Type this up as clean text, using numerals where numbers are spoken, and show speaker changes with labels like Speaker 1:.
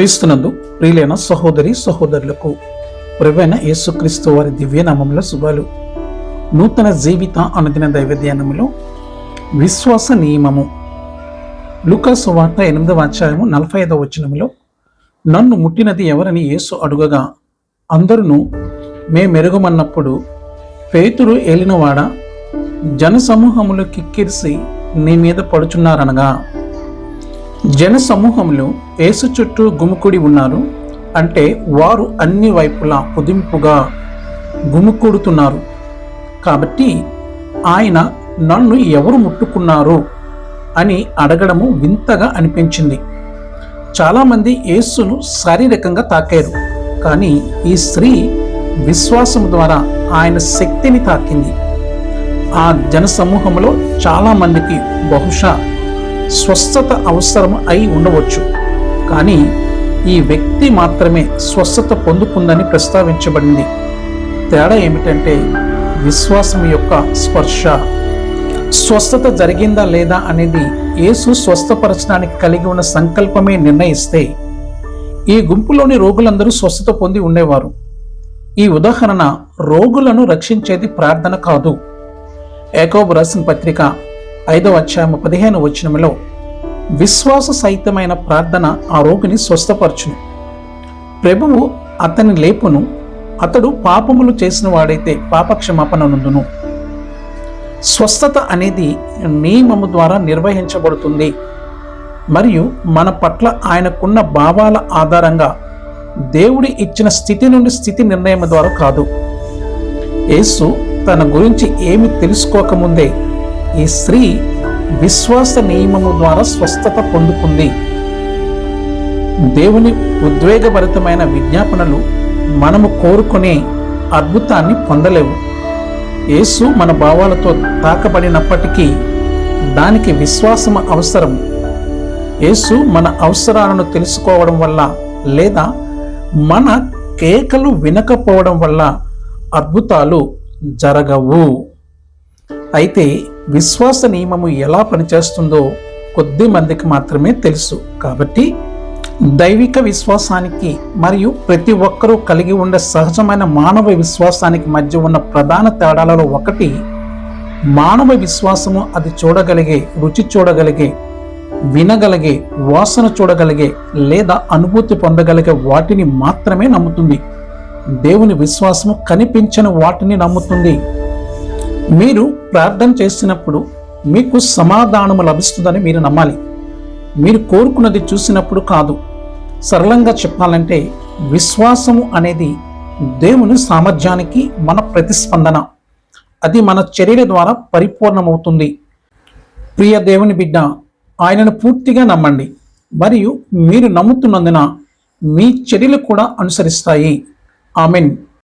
Speaker 1: క్రీస్తునందు ప్రియులైన సహోదరి సహోదరులకు ప్రభువైన యేసుక్రీస్తు వారి దివ్యనామంలో శుభాలు. నూతన జీవిత అనుదిన దైవ ధ్యానములో విశ్వాస నియమము. లూకా సువార్త 8వ అధ్యాయము 45వ వచనములో, నన్ను ముట్టినది ఎవరని యేసు అడుగగా అందరూ మేమెరుగమన్నప్పుడు, పేతురు ఏలినవాడ, జనసమూహములు కిక్కిరిసి నీ మీద పడుచున్నారనగా, జనసమూహములు యేసు చుట్టూ గుమికూడి ఉన్నారు. అంటే వారు అన్ని వైపులా పొదింపుగా గుమికూడుతున్నారు. కాబట్టి ఆయన నన్ను ఎవరు ముట్టుకున్నారు అని అడగడము వింతగా అనిపించింది. చాలామంది యేసును శారీరకంగా తాకారు, కానీ ఈ స్త్రీ విశ్వాసం ద్వారా ఆయన శక్తిని తాకింది. ఆ జనసమూహంలో చాలామందికి బహుశా స్వస్థత అవసరం అయి ఉండవచ్చు, కానీ ఈ వ్యక్తి మాత్రమే స్వస్థత పొందుకుందని ప్రస్తావించబడింది. తేడా ఏమిటంటే విశ్వాసం యొక్క స్పర్శ. స్వస్థత జరిగిందా లేదా అనేది యేసు స్వస్థపరచడానికి కలిగి ఉన్న సంకల్పమే నిర్ణయిస్తే, ఈ గుంపులోని రోగులందరూ స్వస్థత పొంది ఉండేవారు. ఈ ఉదాహరణ రోగులను రక్షించేది ప్రార్థన కాదు. యాకోబు రాసిన పత్రిక 5వ అధ్యాయము 15వ వచనములో, విశ్వాస సహితమైన ప్రార్థన ఆ రోగిని స్వస్థపరచును, ప్రభువు అతని లేపును, అతడు పాపములు చేసిన వాడైతే పాపక్షమాపణ నందును. స్వస్థత అనేది నియమము ద్వారా నిర్వహించబడుతుంది మరియు మన పట్ల ఆయనకున్న భావాల ఆధారంగా దేవుడి ఇచ్చిన స్థితి నుండి స్థితి నిర్ణయం ద్వారా కాదు. యేసు తన గురించి ఏమి తెలుసుకోకముందే ఈ స్త్రీ విశ్వాస నియమము ద్వారా స్వస్థత పొందుకుంది. దేవుని ఉద్వేగభరితమైన విజ్ఞాపనలు మనము కోరుకునే అద్భుతాన్ని పొందలేవు. యేసు మన భావాలతో తాకబడినప్పటికీ దానికి విశ్వాసం అవసరం. యేసు మన అవసరాలను తెలుసుకోవడం వల్ల లేదా మన కేకలు వినకపోవడం వల్ల అద్భుతాలు జరగవు. అయితే విశ్వాస నియమము ఎలా పనిచేస్తుందో కొద్ది మందికి మాత్రమే తెలుసు. కాబట్టి దైవిక విశ్వాసానికి మరియు ప్రతి ఒక్కరూ కలిగి ఉండే సహజమైన మానవ విశ్వాసానికి మధ్య ఉన్న ప్రధాన తేడాలలో ఒకటి, మానవ విశ్వాసము అది చూడగలిగే, రుచి చూడగలిగే, వినగలిగే, వాసన చూడగలిగే లేదా అనుభూతి పొందగలిగే వాటిని మాత్రమే నమ్ముతుంది. దేవుని విశ్వాసము కనిపించని వాటిని నమ్ముతుంది. మీరు ప్రార్థన చేసినప్పుడు మీకు సమాధానము లభిస్తుందని మీరు నమ్మాలి. మీరు కోరుకున్నది చూసినప్పుడు కాదు. సరళంగా చెప్పాలంటే విశ్వాసము అనేది దేవుని సామర్థ్యానికి మన ప్రతిస్పందన. అది మన చర్యల ద్వారా పరిపూర్ణమవుతుంది. ప్రియ దేవుని బిడ్డ, ఆయనను పూర్తిగా నమ్మండి మరియు మీరు నమ్ముతున్నందున మీ చర్యలు కూడా అనుసరిస్తాయి. ఆమెన్.